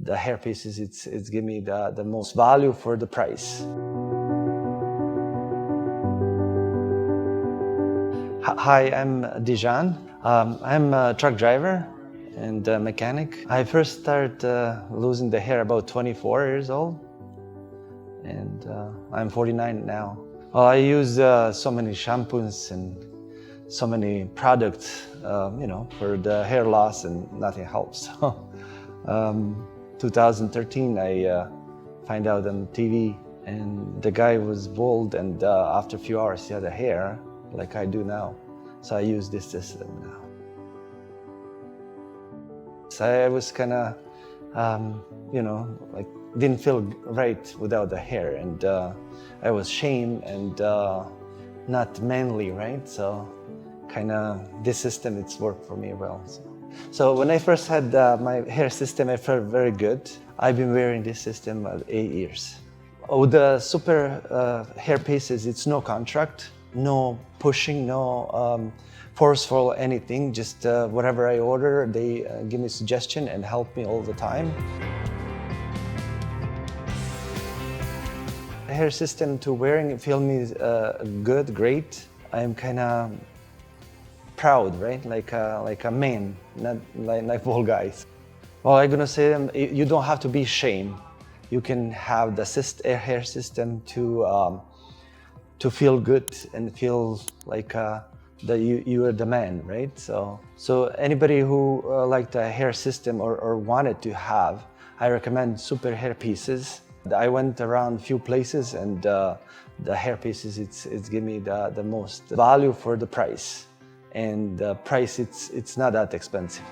the hairpieces, it's give me the most value for the price. Hi, I'm Dejan. I'm a truck driver and a mechanic. I first started losing the hair about 24 years old, and I'm 49 now. Well, I use so many shampoos and so many products, for the hair loss, and nothing helps. 2013, I find out on TV, and the guy was bald, and after a few hours, he had a hair like I do now. So I use this system now. So I was kind of, didn't feel right without the hair, and I was ashamed and not manly, right? So kind of this system, it's worked for me well. So when I first had my hair system, I felt very good. I've been wearing this system 8 years. With the super hairpieces, it's no contract, no pushing, no forceful anything, just whatever I order, they give me suggestion and help me all the time. The hair system to wearing, it feel me good, great. I'm kind of proud, right? Like a man, not like all guys. Well, I'm gonna say them, you don't have to be ashamed. You can have the hair system to feel good and feel like that you are the man, right? So anybody who like the hair system or wanted to have, I recommend Super Hairpieces. I went around a few places, and the hairpieces, it's give me the most value for the price, and the price it's not that expensive.